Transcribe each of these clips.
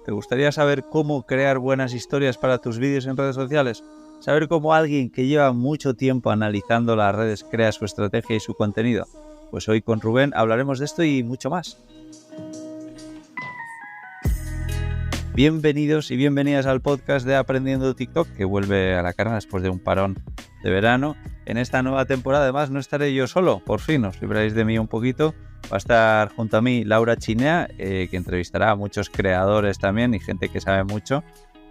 ¿Te gustaría saber cómo crear buenas historias para tus vídeos en redes sociales? ¿Saber cómo alguien que lleva mucho tiempo analizando las redes crea su estrategia y su contenido? Pues hoy con Rubén hablaremos de esto y mucho más. Bienvenidos y bienvenidas al podcast de Aprendiendo TikTok, que vuelve a la carga después de un parón de verano. En esta nueva temporada, además, no estaré yo solo, por fin, os libráis de mí un poquito. Va a estar junto a mí Laura Chinea, que entrevistará a muchos creadores también y gente que sabe mucho.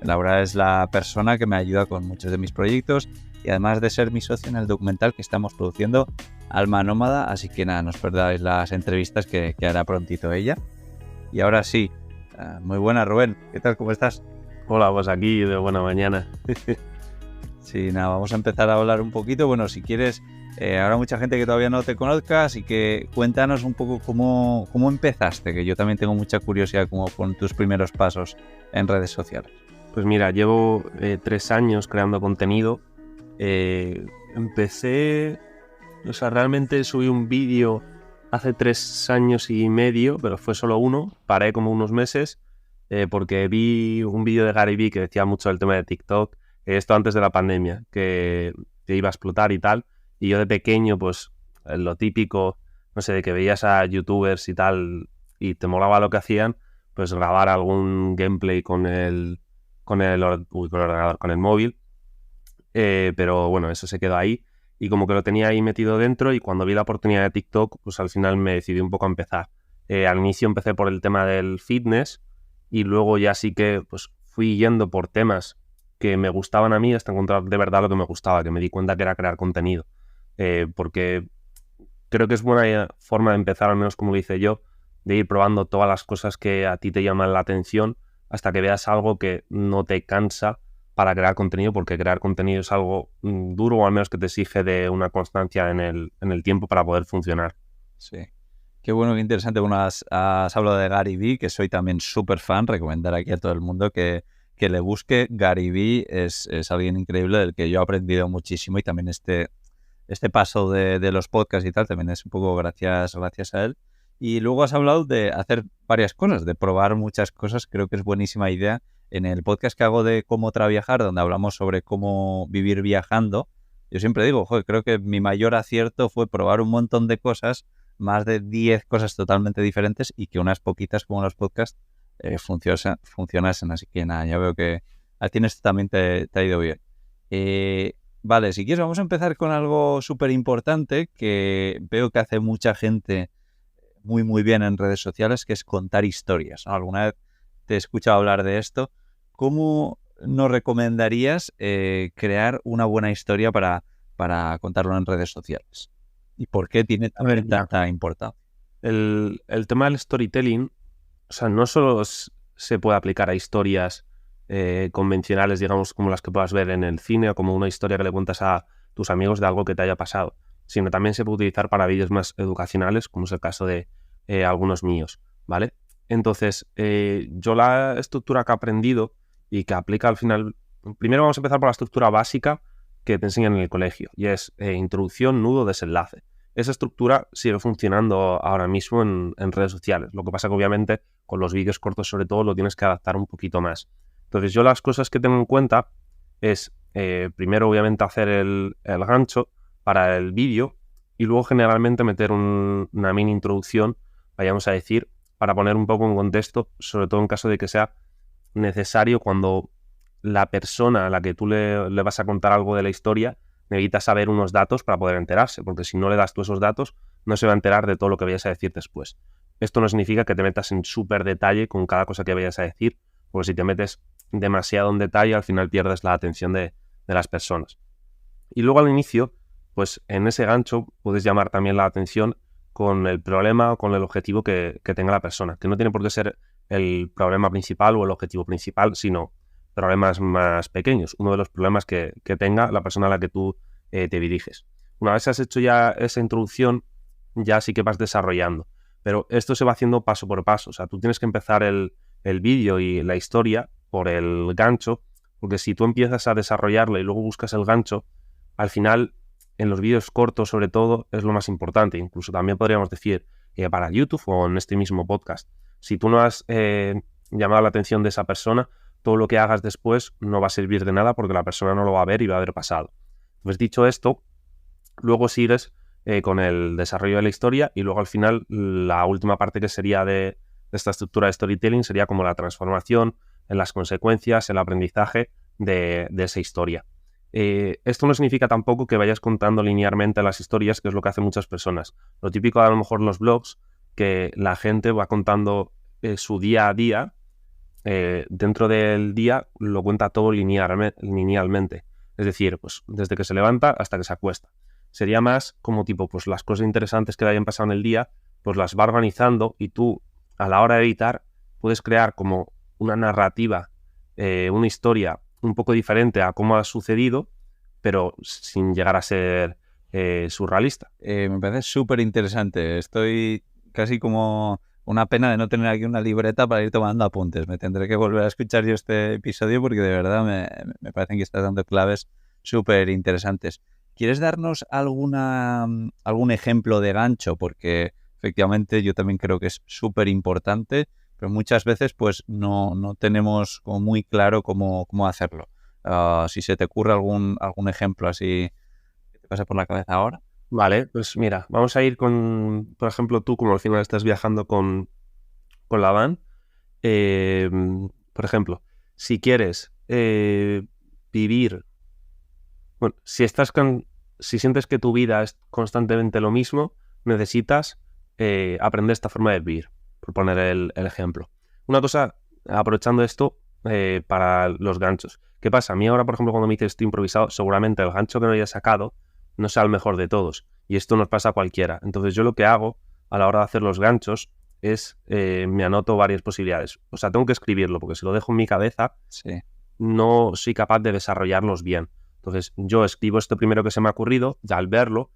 Laura es la persona que me ayuda con muchos de mis proyectos y además de ser mi socio en el documental que estamos produciendo, Alma Nómada, así que nada, no os perdáis las entrevistas que hará prontito ella. Y ahora sí, muy buena, Rubén. ¿Qué tal? ¿Cómo estás? Hola, pues aquí de buena mañana. Sí, nada, vamos a empezar a hablar un poquito. Bueno, si quieres, habrá mucha gente que todavía no te conozca, así que cuéntanos un poco cómo empezaste, que yo también tengo mucha curiosidad como con tus primeros pasos en redes sociales. Pues mira, llevo 3 años creando contenido. Empecé, realmente subí un vídeo hace 3 años y medio, pero fue solo uno. Paré como unos meses porque vi un vídeo de Gary Vee que decía mucho del tema de TikTok. Esto antes de la pandemia, que iba a explotar y tal. Y yo de pequeño, pues lo típico, no sé, de que veías a youtubers y tal y te molaba lo que hacían, pues grabar algún gameplay con el ordenador, con el móvil. Pero bueno, eso se quedó ahí. Y como que lo tenía ahí metido dentro, y cuando vi la oportunidad de TikTok, pues al final me decidí un poco a empezar. Al inicio empecé por el tema del fitness y luego ya sí que pues fui yendo por temas que me gustaban a mí hasta encontrar de verdad lo que me gustaba, que me di cuenta que era crear contenido. Porque creo que es buena forma de empezar, al menos como lo hice yo, de ir probando todas las cosas que a ti te llaman la atención hasta que veas algo que no te cansa para crear contenido, porque crear contenido es algo duro, o al menos que te exige de una constancia en el tiempo para poder funcionar. Sí. Qué bueno, qué interesante. Bueno, has hablado de Gary Vee, que soy también súper fan. Recomendar aquí a todo el mundo que le busque. Gary Vee es alguien increíble del que yo he aprendido muchísimo, y también este paso de los podcasts y tal también es un poco gracias a él. Y luego has hablado de hacer varias cosas, de probar muchas cosas. Creo que es buenísima idea. En el podcast que hago de Cómo Traviajar, donde hablamos sobre cómo vivir viajando, yo siempre digo, joder, creo que mi mayor acierto fue probar un montón de cosas, más de 10 cosas totalmente diferentes, y que unas poquitas como los podcasts funcionasen. Así que nada, ya veo que a ti en esto también te ha ido bien. Vale, si quieres vamos a empezar con algo súper importante que veo que hace mucha gente muy muy bien en redes sociales, que es contar historias, ¿no? Alguna vez te he escuchado hablar de esto. ¿Cómo nos recomendarías crear una buena historia para contarlo en redes sociales? ¿Y por qué tiene tanta importancia? El tema del storytelling, o sea, no solo se puede aplicar a historias convencionales, digamos, como las que puedas ver en el cine, o como una historia que le cuentas a tus amigos de algo que te haya pasado, sino también se puede utilizar para vídeos más educacionales, como es el caso de algunos míos, ¿vale? Entonces, yo la estructura que he aprendido y que aplica al final, primero vamos a empezar por la estructura básica que te enseñan en el colegio, y es introducción, nudo, desenlace. Esa estructura sigue funcionando ahora mismo en redes sociales. Lo que pasa que obviamente con los vídeos cortos sobre todo lo tienes que adaptar un poquito más. Entonces yo las cosas que tengo en cuenta es primero obviamente hacer el gancho para el vídeo, y luego generalmente meter una mini introducción, vayamos a decir, para poner un poco en contexto, sobre todo en caso de que sea necesario cuando la persona a la que tú le vas a contar algo de la historia necesita saber unos datos para poder enterarse, porque si no le das tú esos datos, no se va a enterar de todo lo que vayas a decir después. Esto no significa que te metas en súper detalle con cada cosa que vayas a decir, porque si te metes demasiado en detalle, al final pierdes la atención de las personas. Y luego al inicio, pues en ese gancho puedes llamar también la atención con el problema o con el objetivo que tenga la persona, que no tiene por qué ser el problema principal o el objetivo principal, sino problemas más pequeños, uno de los problemas que tenga la persona a la que tú te diriges. Una vez has hecho ya esa introducción, ya sí que vas desarrollando, pero esto se va haciendo paso por paso. O sea, tú tienes que empezar el vídeo y la historia por el gancho, porque si tú empiezas a desarrollarla y luego buscas el gancho, al final en los vídeos cortos sobre todo es lo más importante. Incluso también podríamos decir para YouTube o en este mismo podcast, si tú no has llamado la atención de esa persona, todo lo que hagas después no va a servir de nada porque la persona no lo va a ver y va a haber pasado. Pues dicho esto, luego sigues con el desarrollo de la historia y luego al final la última parte que sería de esta estructura de storytelling sería como la transformación en las consecuencias, el aprendizaje de esa historia. Esto no significa tampoco que vayas contando linealmente las historias, que es lo que hacen muchas personas. Lo típico a lo mejor los blogs, que la gente va contando su día a día, dentro del día lo cuenta todo linealmente. Es decir, pues desde que se levanta hasta que se acuesta. Sería más como tipo, pues las cosas interesantes que le hayan pasado en el día, pues las va organizando y tú, a la hora de editar, puedes crear como una narrativa, una historia un poco diferente a cómo ha sucedido, pero sin llegar a ser surrealista. Me parece súper interesante. Estoy casi como una pena de no tener aquí una libreta para ir tomando apuntes. Me tendré que volver a escuchar yo este episodio porque de verdad me parecen que estás dando claves súper interesantes. ¿Quieres darnos algún ejemplo de gancho? Porque efectivamente yo también creo que es súper importante, pero muchas veces pues no tenemos como muy claro cómo hacerlo. Si se te ocurre algún ejemplo así que te pase por la cabeza ahora. Vale, pues mira, vamos a ir con, por ejemplo, tú como al final estás viajando con la van, por ejemplo, si quieres vivir, bueno, si sientes que tu vida es constantemente lo mismo, necesitas aprender esta forma de vivir, por poner el ejemplo. Una cosa, aprovechando esto para los ganchos. ¿Qué pasa? A mí ahora, por ejemplo, cuando me dices esto improvisado, seguramente el gancho que me haya sacado no sea el mejor de todos. Y esto nos pasa a cualquiera. Entonces yo lo que hago a la hora de hacer los ganchos es me anoto varias posibilidades. O sea, tengo que escribirlo porque si lo dejo en mi cabeza Sí. no soy capaz de desarrollarlos bien. Entonces yo escribo esto primero que se me ha ocurrido, ya al verlo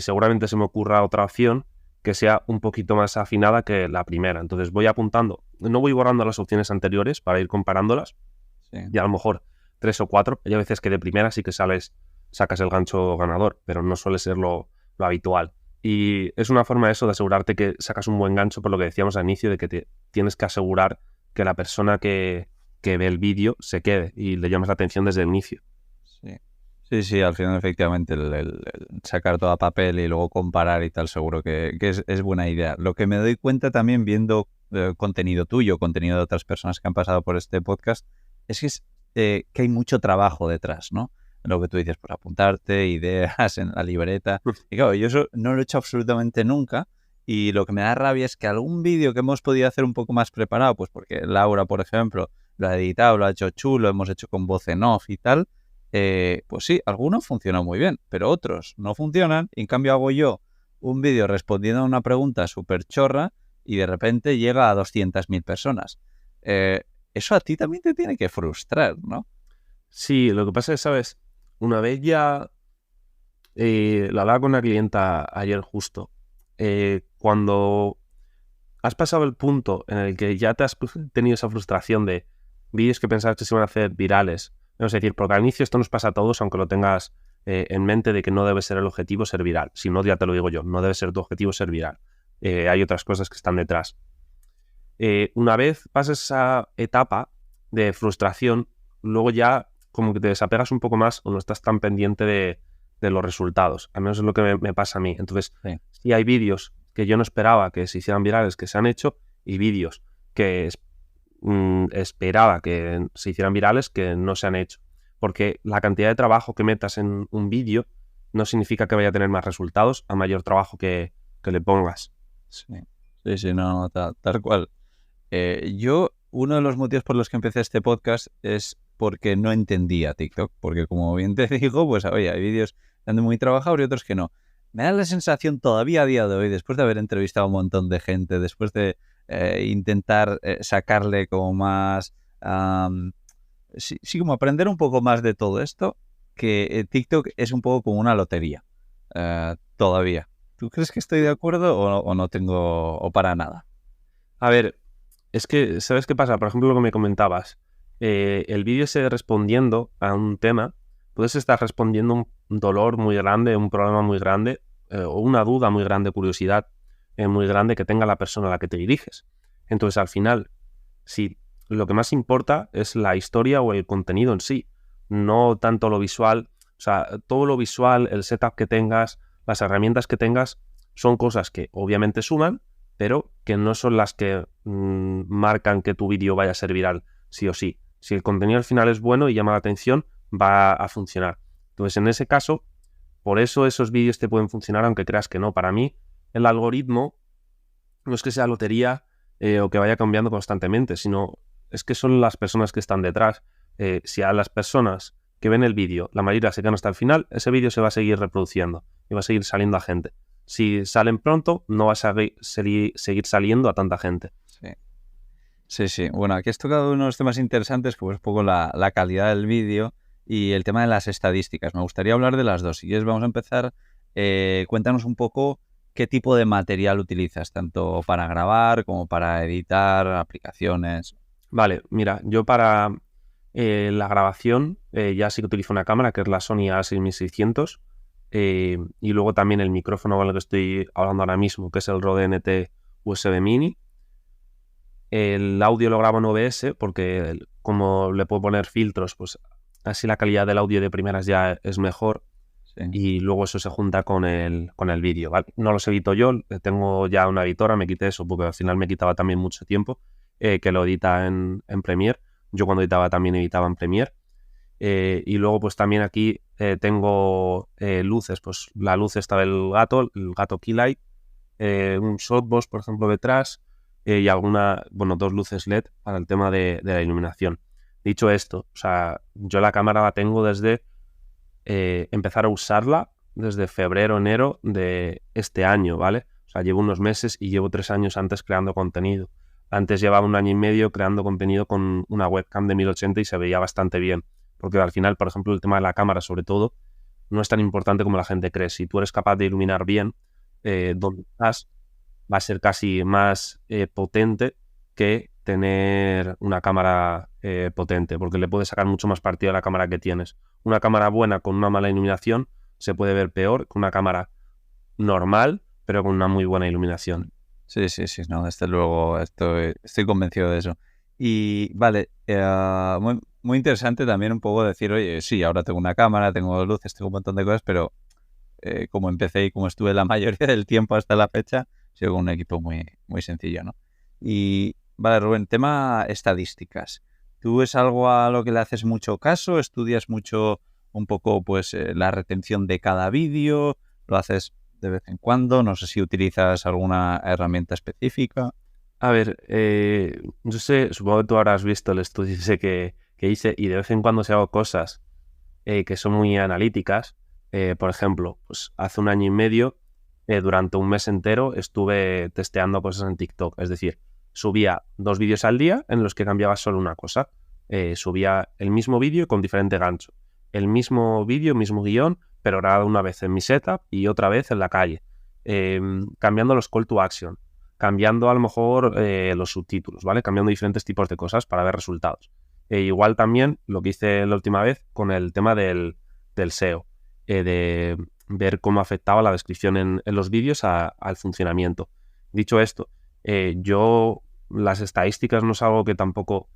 seguramente se me ocurra otra opción que sea un poquito más afinada que la primera. Entonces voy apuntando, no voy borrando las opciones anteriores para ir comparándolas. Sí. Y a lo mejor 3 o 4. Hay veces que de primera sí que sacas el gancho ganador, pero no suele ser lo habitual. Y es una forma de eso de asegurarte que sacas un buen gancho, por lo que decíamos al inicio, de que te tienes que asegurar que la persona que ve el vídeo se quede y le llames la atención desde el inicio. Sí, al final efectivamente el sacar todo a papel y luego comparar y tal seguro que es buena idea. Lo que me doy cuenta también viendo contenido tuyo, contenido de otras personas que han pasado por este podcast, es que hay mucho trabajo detrás, ¿no? Lo que tú dices, pues apuntarte ideas en la libreta. Y claro, yo eso no lo he hecho absolutamente nunca y lo que me da rabia es que algún vídeo que hemos podido hacer un poco más preparado, pues porque Laura, por ejemplo, lo ha editado, lo ha hecho chulo, hemos hecho con voz en off y tal, pues sí, algunos funcionan muy bien, pero otros no funcionan. En cambio hago yo un vídeo respondiendo a una pregunta súper chorra y de repente llega a 200.000 personas. Eso a ti también te tiene que frustrar, ¿no? Sí, lo que pasa es, ¿sabes? Una vez ya lo hablaba con una clienta ayer justo. Cuando has pasado el punto en el que ya te has tenido esa frustración de vídeos que pensabas que se iban a hacer virales, es decir, porque al inicio esto nos pasa a todos, aunque lo tengas en mente de que no debe ser el objetivo ser viral. Si no, ya te lo digo yo, no debe ser tu objetivo ser viral. Hay otras cosas que están detrás. Una vez pasas esa etapa de frustración, luego ya como que te desapegas un poco más o no estás tan pendiente de los resultados. Al menos es lo que me pasa a mí. Entonces, sí hay vídeos que yo no esperaba que se hicieran virales, que se han hecho, y vídeos que esperaba que se hicieran virales, que no se han hecho. Porque la cantidad de trabajo que metas en un vídeo no significa que vaya a tener más resultados a mayor trabajo que le pongas. Sí, no, tal cual. Yo, uno de los motivos por los que empecé este podcast es porque no entendía TikTok, porque como bien te digo, pues oye, hay vídeos que están muy trabajados y otros que no. Me da la sensación todavía a día de hoy, después de haber entrevistado a un montón de gente, después de intentar sacarle como más, sí, como aprender un poco más de todo esto, que TikTok es un poco como una lotería, todavía. ¿Tú crees que estoy de acuerdo o no tengo, o para nada? A ver, es que, ¿sabes qué pasa? Por ejemplo, lo que me comentabas. El vídeo ese respondiendo a un tema, puedes estar respondiendo un dolor muy grande, un problema muy grande, o una duda muy grande, curiosidad muy grande que tenga la persona a la que te diriges. Entonces, al final, si lo que más importa es la historia o el contenido en sí, no tanto lo visual. O sea, todo lo visual, el setup que tengas, las herramientas que tengas, son cosas que obviamente suman, pero que no son las que marcan que tu vídeo vaya a ser viral, sí o sí. Si el contenido al final es bueno y llama la atención, va a funcionar. Entonces, en ese caso, por eso esos vídeos te pueden funcionar, aunque creas que no. Para mí, el algoritmo no es que sea lotería o que vaya cambiando constantemente, sino es que son las personas que están detrás. Si a las personas que ven el vídeo, la mayoría se quedan hasta el final, ese vídeo se va a seguir reproduciendo y va a seguir saliendo a gente. Si salen pronto, no va a seguir saliendo a tanta gente. Sí. Sí, sí. Bueno, aquí has tocado unos temas interesantes, pues un poco la calidad del vídeo y el tema de las estadísticas. Me gustaría hablar de las dos. Si quieres, vamos a empezar. Cuéntanos un poco qué tipo de material utilizas, tanto para grabar como para editar aplicaciones. Vale, mira, yo para la grabación ya sí que utilizo una cámara, que es la Sony A6600, y luego también el micrófono con el que estoy hablando ahora mismo, que es el Rode NT USB Mini. El audio lo grabo en OBS porque como le puedo poner filtros, pues así la calidad del audio de primeras ya es mejor. Sí. Y luego eso se junta con el vídeo, ¿vale? No los edito yo, tengo ya una editora, me quité eso porque al final me quitaba también mucho tiempo, que lo edita en Premiere. Yo cuando editaba también editaba en Premiere. Y luego pues también aquí tengo luces, pues la luz esta del gato, el gato Keylight, un softbox por ejemplo detrás, y dos luces LED para el tema de la iluminación. Dicho esto, o sea, yo la cámara la tengo desde empezar a usarla desde febrero, enero de este año, ¿vale? O sea, llevo unos meses y llevo 3 años antes creando contenido. Antes llevaba 1 año y medio creando contenido con una webcam de 1080 y se veía bastante bien. Porque al final, por ejemplo, el tema de la cámara, sobre todo, no es tan importante como la gente cree. Si tú eres capaz de iluminar bien donde estás, va a ser casi más potente que tener una cámara potente, porque le puedes sacar mucho más partido a la cámara que tienes. Una cámara buena con una mala iluminación se puede ver peor que una cámara normal, pero con una muy buena iluminación. Sí, sí, sí, no, desde luego estoy convencido de eso. Y vale, muy, muy interesante también un poco decir, oye, sí, ahora tengo una cámara, tengo luces, tengo un montón de cosas, pero como empecé y como estuve la mayoría del tiempo hasta la fecha, sigo con un equipo muy, muy sencillo, ¿no? Y vale, Rubén, tema estadísticas. ¿Tú es algo a lo que le haces mucho caso? ¿Estudias mucho un poco pues la retención de cada vídeo? ¿Lo haces de vez en cuando? No sé si utilizas alguna herramienta específica. A ver, yo sé, supongo que tú habrás visto el estudio ese que hice y de vez en cuando se hago cosas que son muy analíticas. Por ejemplo, pues hace 1 año y medio, durante un mes entero, estuve testeando cosas en TikTok. Es decir, subía 2 vídeos al día en los que cambiaba solo una cosa. Subía el mismo vídeo con diferente gancho. El mismo vídeo, mismo guión, pero grabado una vez en mi setup y otra vez en la calle. Cambiando los call to action. Cambiando a lo mejor los subtítulos, ¿vale? Cambiando diferentes tipos de cosas para ver resultados. Igual también lo que hice la última vez con el tema del SEO. De ver cómo afectaba la descripción en los vídeos al funcionamiento. Dicho esto, yo las estadísticas no es algo que tampoco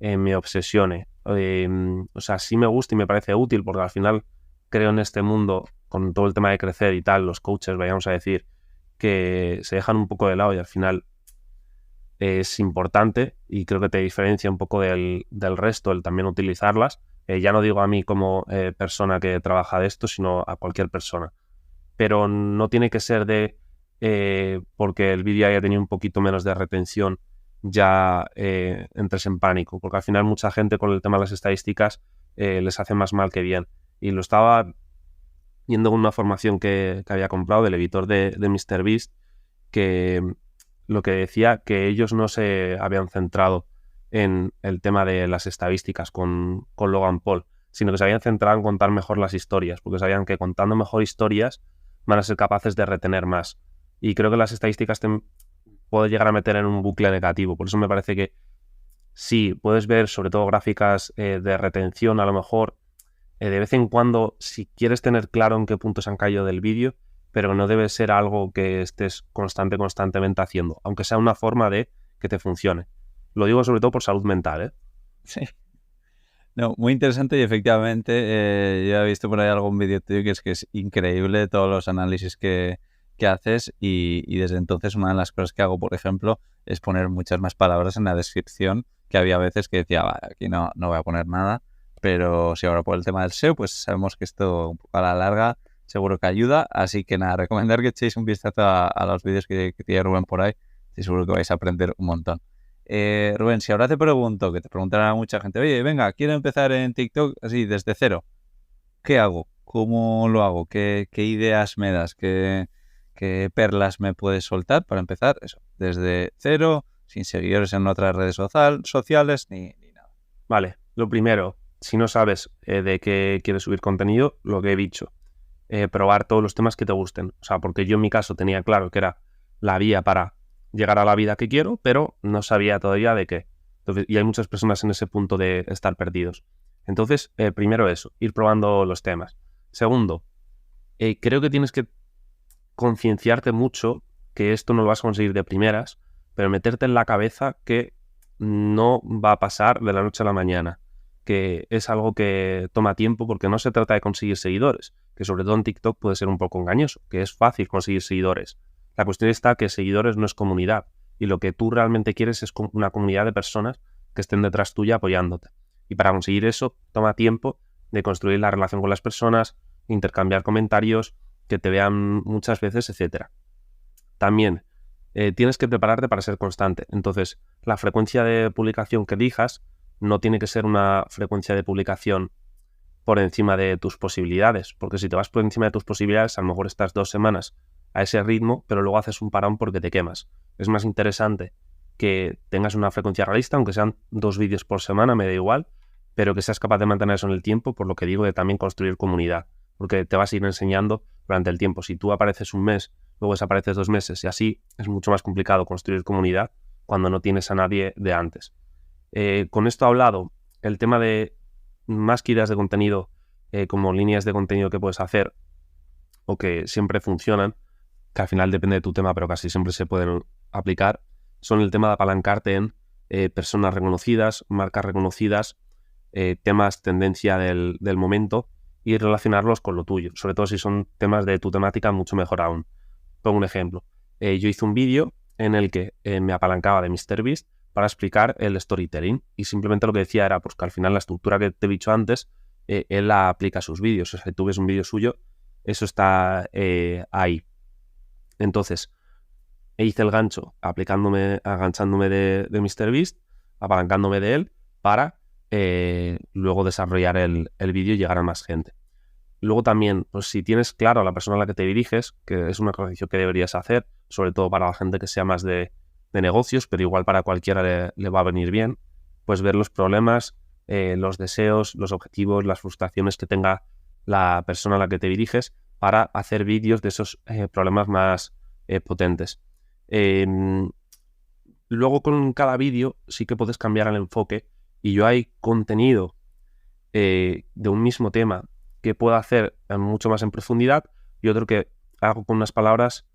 me obsesione. O sea, sí me gusta y me parece útil porque al final creo en este mundo, con todo el tema de crecer y tal, los coaches, vayamos a decir, que se dejan un poco de lado y al final es importante y creo que te diferencia un poco del resto el también utilizarlas. Ya no digo a mí como persona que trabaja de esto, sino a cualquier persona. Pero no tiene que ser porque el vídeo haya tenido un poquito menos de retención, ya entres en pánico. Porque al final mucha gente con el tema de las estadísticas les hace más mal que bien. Y lo estaba viendo con una formación que había comprado del editor de MrBeast, que lo que decía que ellos no se habían centrado en el tema de las estadísticas con Logan Paul, sino que se habían centrado en contar mejor las historias, porque sabían que contando mejor historias van a ser capaces de retener más. Y creo que las estadísticas te pueden llegar a meter en un bucle negativo. Por eso me parece que sí, puedes ver sobre todo gráficas de retención, a lo mejor de vez en cuando, si quieres tener claro en qué puntos han caído del vídeo, pero no debe ser algo que estés constantemente haciendo, aunque sea una forma de que te funcione. Lo digo sobre todo por salud mental, ¿eh? Sí. No, muy interesante y efectivamente yo he visto por ahí algún vídeo tuyo que es increíble todos los análisis que haces y desde entonces una de las cosas que hago, por ejemplo, es poner muchas más palabras en la descripción, que había veces que decía, "Vale, aquí no voy a poner nada", pero si ahora por el tema del SEO, pues sabemos que esto un poco a la larga seguro que ayuda, así que nada, recomendar que echéis un vistazo a los vídeos que tiene Rubén por ahí, y seguro que vais a aprender un montón. Rubén, si ahora te pregunto, que te preguntará mucha gente, oye, venga, quiero empezar en TikTok así desde cero, ¿qué hago? ¿Cómo lo hago? ¿Qué ideas me das? ¿Qué perlas me puedes soltar para empezar? Eso, desde cero, sin seguidores en otras redes sociales ni nada. Vale, lo primero, si no sabes de qué quieres subir contenido, lo que he dicho, probar todos los temas que te gusten. O sea, porque yo en mi caso tenía claro que era la vía para llegar a la vida que quiero, pero no sabía todavía de qué. Entonces, y hay muchas personas en ese punto de estar perdidos. Entonces, primero eso, ir probando los temas. Segundo, creo que tienes que concienciarte mucho que esto no lo vas a conseguir de primeras, pero meterte en la cabeza que no va a pasar de la noche a la mañana, que es algo que toma tiempo porque no se trata de conseguir seguidores, que sobre todo en TikTok puede ser un poco engañoso, que es fácil conseguir seguidores. La cuestión está que seguidores no es comunidad y lo que tú realmente quieres es una comunidad de personas que estén detrás tuya apoyándote. Y para conseguir eso toma tiempo de construir la relación con las personas, intercambiar comentarios, que te vean muchas veces, etcétera. También tienes que prepararte para ser constante. Entonces, la frecuencia de publicación que elijas no tiene que ser una frecuencia de publicación por encima de tus posibilidades, porque si te vas por encima de tus posibilidades, a lo mejor estás 2 semanas a ese ritmo, pero luego haces un parón porque te quemas. Es más interesante que tengas una frecuencia realista, aunque sean 2 vídeos por semana, me da igual, pero que seas capaz de mantener eso en el tiempo, por lo que digo de también construir comunidad, porque te vas a ir enseñando durante el tiempo. Si tú apareces un mes, luego desapareces 2 meses y así, es mucho más complicado construir comunidad cuando no tienes a nadie de antes. Con esto hablado, el tema de más que ideas de contenido, como líneas de contenido que puedes hacer o que siempre funcionan, que al final depende de tu tema, pero casi siempre se pueden aplicar, son el tema de apalancarte en personas reconocidas, marcas reconocidas, temas tendencia del momento y relacionarlos con lo tuyo, sobre todo si son temas de tu temática, mucho mejor aún. Pongo un ejemplo. Yo hice un vídeo en el que me apalancaba de MrBeast para explicar el storytelling y simplemente lo que decía era pues, que al final la estructura que te he dicho antes, él la aplica a sus vídeos. O sea, si tú ves un vídeo suyo, eso está ahí. Entonces, hice el gancho aganchándome de MrBeast, apalancándome de él para luego desarrollar el vídeo y llegar a más gente. Luego también, pues si tienes claro a la persona a la que te diriges, que es un ejercicio que deberías hacer, sobre todo para la gente que sea más de negocios, pero igual para cualquiera le va a venir bien, pues ver los problemas, los deseos, los objetivos, las frustraciones que tenga la persona a la que te diriges para hacer vídeos de esos problemas más potentes. Luego con cada vídeo sí que puedes cambiar el enfoque y yo hay contenido de un mismo tema que puedo hacer mucho más en profundidad y otro que hago con unas palabras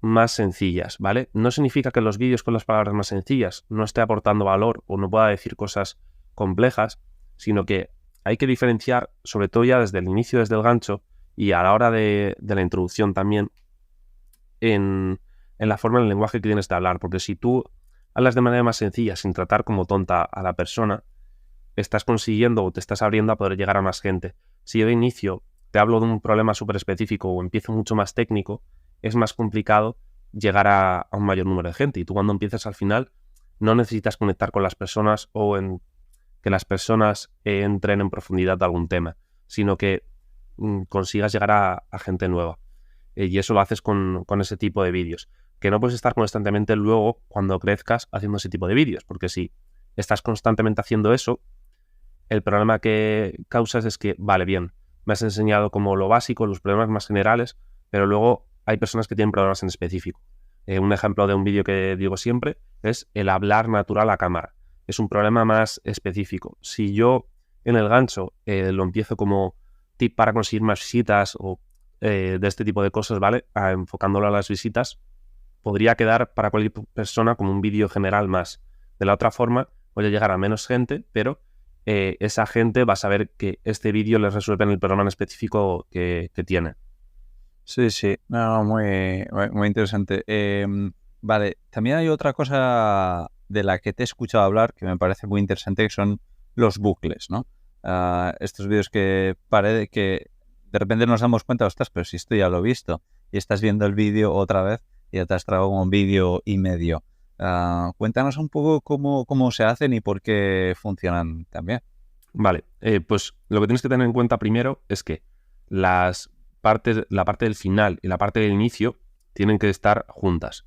más sencillas, ¿vale? No significa que los vídeos con las palabras más sencillas no esté aportando valor o no pueda decir cosas complejas, sino que hay que diferenciar, sobre todo ya desde el inicio, desde el gancho y a la hora de la introducción también, en la forma, en el lenguaje que tienes de hablar, porque si tú hablas de manera más sencilla sin tratar como tonta a la persona, estás consiguiendo o te estás abriendo a poder llegar a más gente. Si yo de inicio te hablo de un problema súper específico o empiezo mucho más técnico, es más complicado llegar a un mayor número de gente. Y tú cuando empiezas al final no necesitas conectar con las personas o que las personas entren en profundidad de algún tema, sino que consigas llegar a gente nueva. Y eso lo haces con ese tipo de vídeos. Que no puedes estar constantemente luego, cuando crezcas, haciendo ese tipo de vídeos, porque si estás constantemente haciendo eso, el problema que causas es que, vale, bien, me has enseñado como lo básico, los problemas más generales, pero luego hay personas que tienen problemas en específico. Un ejemplo de un vídeo que digo siempre es el hablar natural a cámara. Es un problema más específico. Si yo en el gancho lo empiezo como tip para conseguir más visitas o de este tipo de cosas, ¿vale? Enfocándolo a las visitas, podría quedar para cualquier persona como un vídeo general más. De la otra forma, voy a llegar a menos gente, pero esa gente va a saber que este vídeo les resuelve en el programa en específico que tiene. Sí, sí, no, muy interesante. Vale, también hay otra cosa de la que te he escuchado hablar que me parece muy interesante, que son los bucles, ¿no? Estos vídeos que de repente nos damos cuenta, ostras, pero si esto ya lo he visto, y estás viendo el vídeo otra vez y ya te has tragado un vídeo y medio. Cuéntanos un poco cómo se hacen y por qué funcionan también. Vale, pues lo que tienes que tener en cuenta primero es que la parte del final y la parte del inicio tienen que estar juntas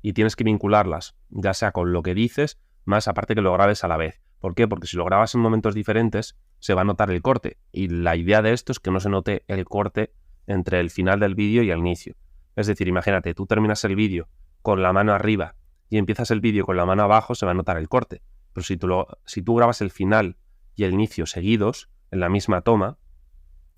y tienes que vincularlas, ya sea con lo que dices, más aparte que lo grabes a la vez. ¿Por qué? Porque si lo grabas en momentos diferentes, se va a notar el corte. Y la idea de esto es que no se note el corte entre el final del vídeo y el inicio. Es decir, imagínate, tú terminas el vídeo con la mano arriba y empiezas el vídeo con la mano abajo, se va a notar el corte. Pero si tú grabas el final y el inicio seguidos, en la misma toma,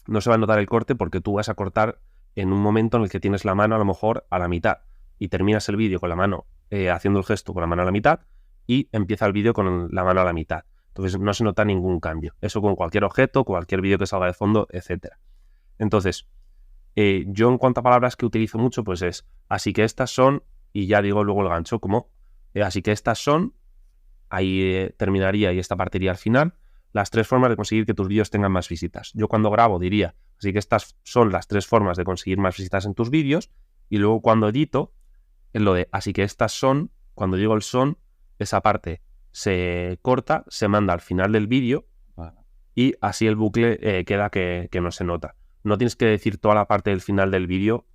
no se va a notar el corte porque tú vas a cortar en un momento en el que tienes la mano a lo mejor a la mitad y terminas el vídeo con la mano haciendo el gesto con la mano a la mitad y empieza el vídeo con la mano a la mitad. Entonces no se nota ningún cambio. Eso con cualquier objeto, cualquier vídeo que salga de fondo, etc. Entonces, yo en cuanto a palabras que utilizo mucho, pues es así que estas son, y ya digo luego el gancho como así que estas son, ahí terminaría y esta partiría al final, las 3 formas de conseguir que tus vídeos tengan más visitas. Yo cuando grabo diría, así que estas son las 3 formas de conseguir más visitas en tus vídeos, y luego cuando edito, es lo de, así que estas son, cuando digo el son, esa parte se corta, se manda al final del vídeo, y así el bucle queda que no se nota. No tienes que decir toda la parte del final del vídeo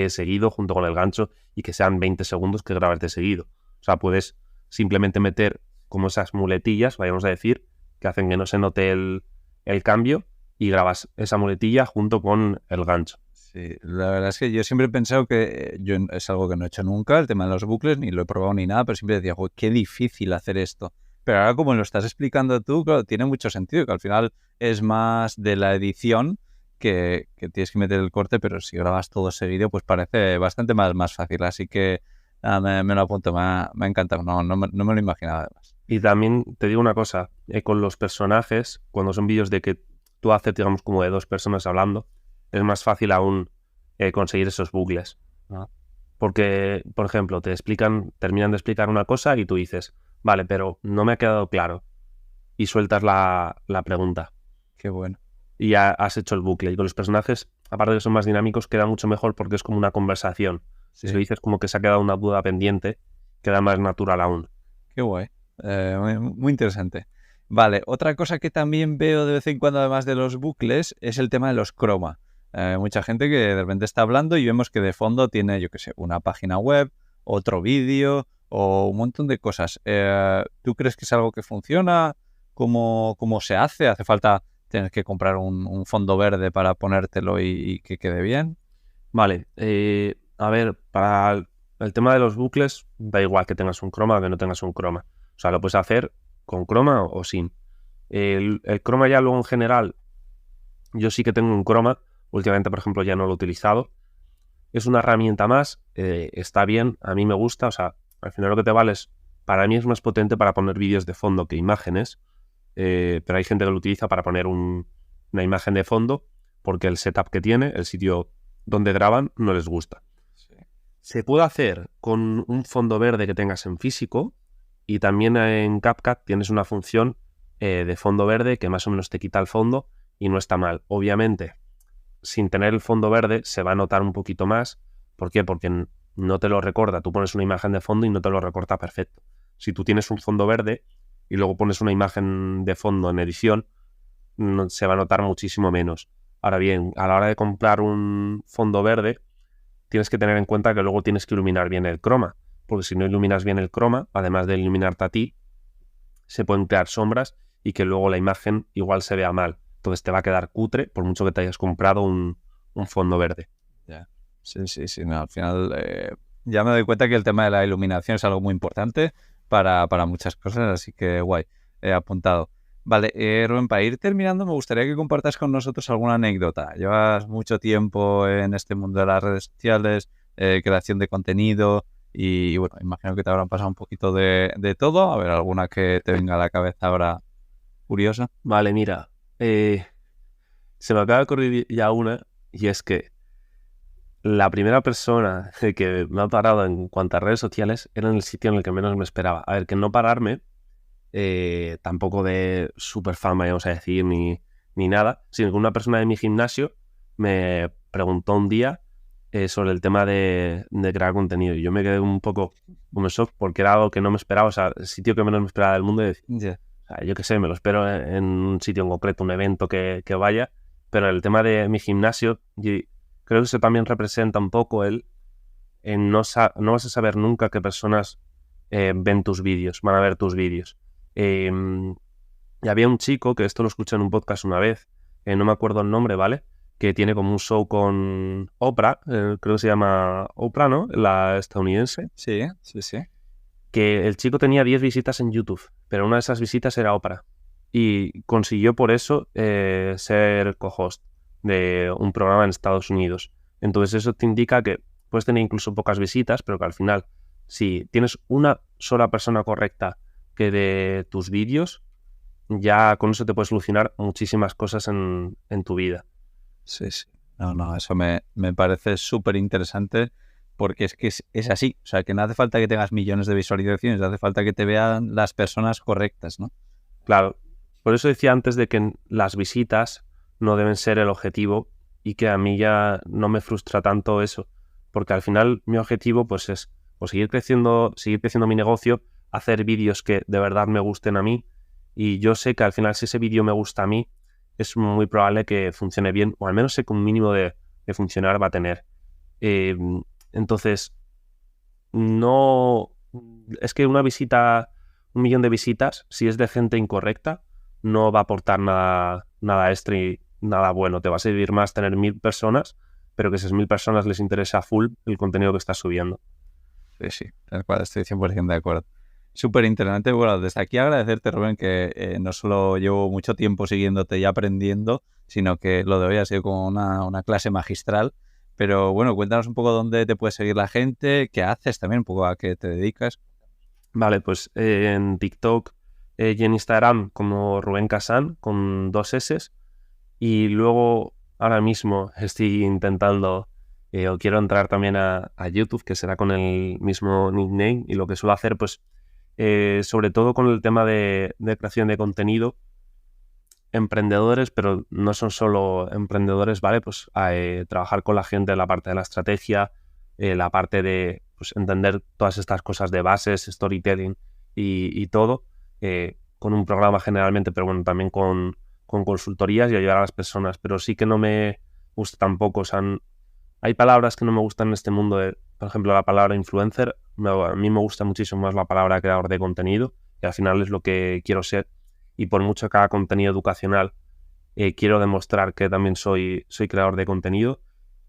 seguido junto con el gancho y que sean 20 segundos que grabes de seguido. O sea, puedes simplemente meter como esas muletillas, vayamos a decir, que hacen que no se note el cambio y grabas esa muletilla junto con el gancho. Sí, la verdad es que yo siempre he pensado que es algo que no he hecho nunca, el tema de los bucles, ni lo he probado ni nada, pero siempre decía, "Joder, qué difícil hacer esto". Pero ahora como lo estás explicando tú, claro, tiene mucho sentido, que al final es más de la edición que tienes que meter el corte, pero si grabas todo seguido, pues parece bastante más fácil. Así que me lo apunto, me ha encantado, no me lo imaginaba además. Y también te digo una cosa, con los personajes, cuando son vídeos de que tú haces, digamos, como de 2 personas hablando, es más fácil aún conseguir esos bucles, ¿no? Porque, por ejemplo, terminan de explicar una cosa y tú dices, vale, pero no me ha quedado claro. Y sueltas la pregunta. Qué bueno. Y ya has hecho el bucle. Y con los personajes, aparte de que son más dinámicos, queda mucho mejor porque es como una conversación. Sí. Si lo dices como que se ha quedado una duda pendiente, queda más natural aún. Qué guay. Muy interesante. Vale, otra cosa que también veo de vez en cuando, además de los bucles, es el tema de los croma. Mucha gente que de repente está hablando y vemos que de fondo tiene, yo qué sé, una página web, otro vídeo o un montón de cosas. ¿Tú crees que es algo que funciona? ¿Cómo se hace? ¿Hace falta tener que comprar un fondo verde para ponértelo y que quede bien? Vale, a ver, para el tema de los bucles, da igual que tengas un croma o que no tengas un croma. O sea, lo puedes hacer con croma o sin. El croma ya luego en general, yo sí que tengo un croma. Últimamente, por ejemplo, ya no lo he utilizado. Es una herramienta más, está bien, a mí me gusta. O sea, al final lo que te vale es, para mí es más potente para poner vídeos de fondo que imágenes. Pero hay gente que lo utiliza para poner una imagen de fondo porque el setup que tiene, el sitio donde graban, no les gusta. Sí. Se puede hacer con un fondo verde que tengas en físico y también en CapCut tienes una función de fondo verde que más o menos te quita el fondo y no está mal. Obviamente, sin tener el fondo verde se va a notar un poquito más. ¿Por qué? Porque no te lo recorta. Tú pones una imagen de fondo y no te lo recorta perfecto. Si tú tienes un fondo verde y luego pones una imagen de fondo en edición, se va a notar muchísimo menos. Ahora bien, a la hora de comprar un fondo verde, tienes que tener en cuenta que luego tienes que iluminar bien el croma, porque si no iluminas bien el croma, además de iluminarte a ti, se pueden crear sombras y que luego la imagen igual se vea mal. Entonces te va a quedar cutre por mucho que te hayas comprado un fondo verde. Ya. Sí, no, al final ya me doy cuenta que el tema de la iluminación es algo muy importante para muchas cosas, así que guay, he apuntado. Vale, Rubén, para ir terminando, me gustaría que compartas con nosotros alguna anécdota. Llevas mucho tiempo en este mundo de las redes sociales, creación de contenido. Y bueno, imagino que te habrán pasado un poquito de todo. A ver, alguna que te venga a la cabeza ahora curiosa. Vale, mira, se me acaba de ocurrir ya una, y es que la primera persona que me ha parado en cuanto a redes sociales era en el sitio en el que menos me esperaba. A ver, que no pararme, tampoco de super fama, vamos a decir, ni nada, sino que una persona de mi gimnasio me preguntó un día sobre el tema de crear contenido. Y yo me quedé un poco como shock porque era algo que no me esperaba, o sea, el sitio que menos me esperaba del mundo. Yeah. O sea, yo qué sé, me lo espero en un sitio en concreto, un evento que vaya, pero el tema de mi gimnasio, y creo que eso también representa un poco no vas a saber nunca qué personas ven tus vídeos, van a ver tus vídeos. Y había un chico, que esto lo escuché en un podcast una vez, no me acuerdo el nombre, ¿vale? Que tiene como un show con Oprah, creo que se llama Oprah, ¿no? La estadounidense. Sí. Que el chico tenía 10 visitas en YouTube, pero una de esas visitas era Oprah. Y consiguió por eso ser co-host de un programa en Estados Unidos. Entonces eso te indica que puedes tener incluso pocas visitas, pero que al final, si tienes una sola persona correcta que de tus vídeos, ya con eso te puedes solucionar muchísimas cosas en tu vida. Sí. No, eso me parece súper interesante porque es que es así. O sea, que no hace falta que tengas millones de visualizaciones, hace falta que te vean las personas correctas, ¿no? Claro, por eso decía antes de que las visitas no deben ser el objetivo y que a mí ya no me frustra tanto eso, porque al final mi objetivo pues es seguir creciendo mi negocio, hacer vídeos que de verdad me gusten a mí, y yo sé que al final si ese vídeo me gusta a mí, es muy probable que funcione bien, o al menos sé que un mínimo de funcionar va a tener. Entonces, no... Es que una visita, 1 millón de visitas, si es de gente incorrecta, no va a aportar nada extra y nada bueno. Te va a servir más tener 1000 personas, pero que esas 1000 personas les interesa full el contenido que estás subiendo. Sí, tal cual, estoy 100% de acuerdo. Súper interesante. Bueno, desde aquí agradecerte, Rubén, que no solo llevo mucho tiempo siguiéndote y aprendiendo, sino que lo de hoy ha sido como una clase magistral. Pero bueno, cuéntanos un poco dónde te puede seguir la gente, qué haces también, un poco a qué te dedicas. Vale, pues en TikTok y en Instagram como Rubén Casán, con 2 S. Y luego, ahora mismo, estoy intentando, o quiero entrar también a YouTube, que será con el mismo nickname. Y lo que suelo hacer, pues, sobre todo con el tema de creación de contenido, emprendedores, pero no son solo emprendedores, ¿vale? Pues trabajar con la gente en la parte de la estrategia, la parte de pues, entender todas estas cosas de bases, storytelling y todo, con un programa generalmente, pero bueno, también con consultorías y ayudar a las personas. Pero sí que no me gusta tampoco, o sea, hay palabras que no me gustan en este mundo, por ejemplo, la palabra influencer. A mí me gusta muchísimo más la palabra creador de contenido, que al final es lo que quiero ser. Y por mucho que haga contenido educacional, quiero demostrar que también soy creador de contenido.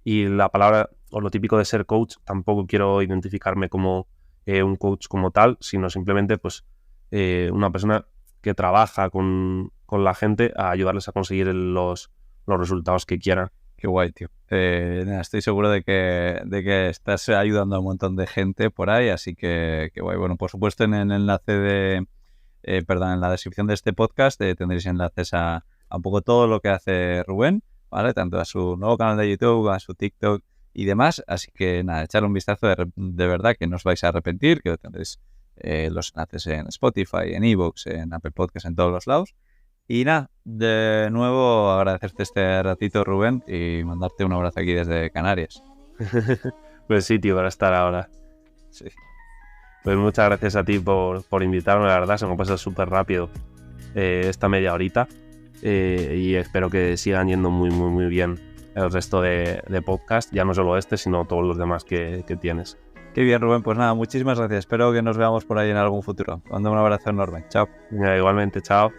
Y la palabra, o lo típico de ser coach, tampoco quiero identificarme como un coach como tal, sino simplemente pues una persona que trabaja con la gente a ayudarles a conseguir los resultados que quieran. Qué guay, tío. Estoy seguro de que estás ayudando a un montón de gente por ahí, así que guay. Bueno, por supuesto en el enlace en la descripción de este podcast tendréis enlaces a un poco todo lo que hace Rubén, ¿vale? Tanto a su nuevo canal de YouTube, a su TikTok y demás. Así que nada, echadle un vistazo de verdad, que no os vais a arrepentir, que tendréis los enlaces en Spotify, en iVoox, en Apple Podcasts, en todos los lados. Y nada, de nuevo agradecerte este ratito, Rubén, y mandarte un abrazo aquí desde Canarias. Pues sí, tío, para estar ahora. Sí. Pues muchas gracias a ti por invitarme, la verdad, se me ha pasado súper rápido esta media horita, y espero que sigan yendo muy, muy, muy bien el resto de podcast, ya no solo este, sino todos los demás que tienes. Qué bien, Rubén, pues nada, muchísimas gracias, espero que nos veamos por ahí en algún futuro. Te mando un abrazo enorme, chao. Igualmente, chao.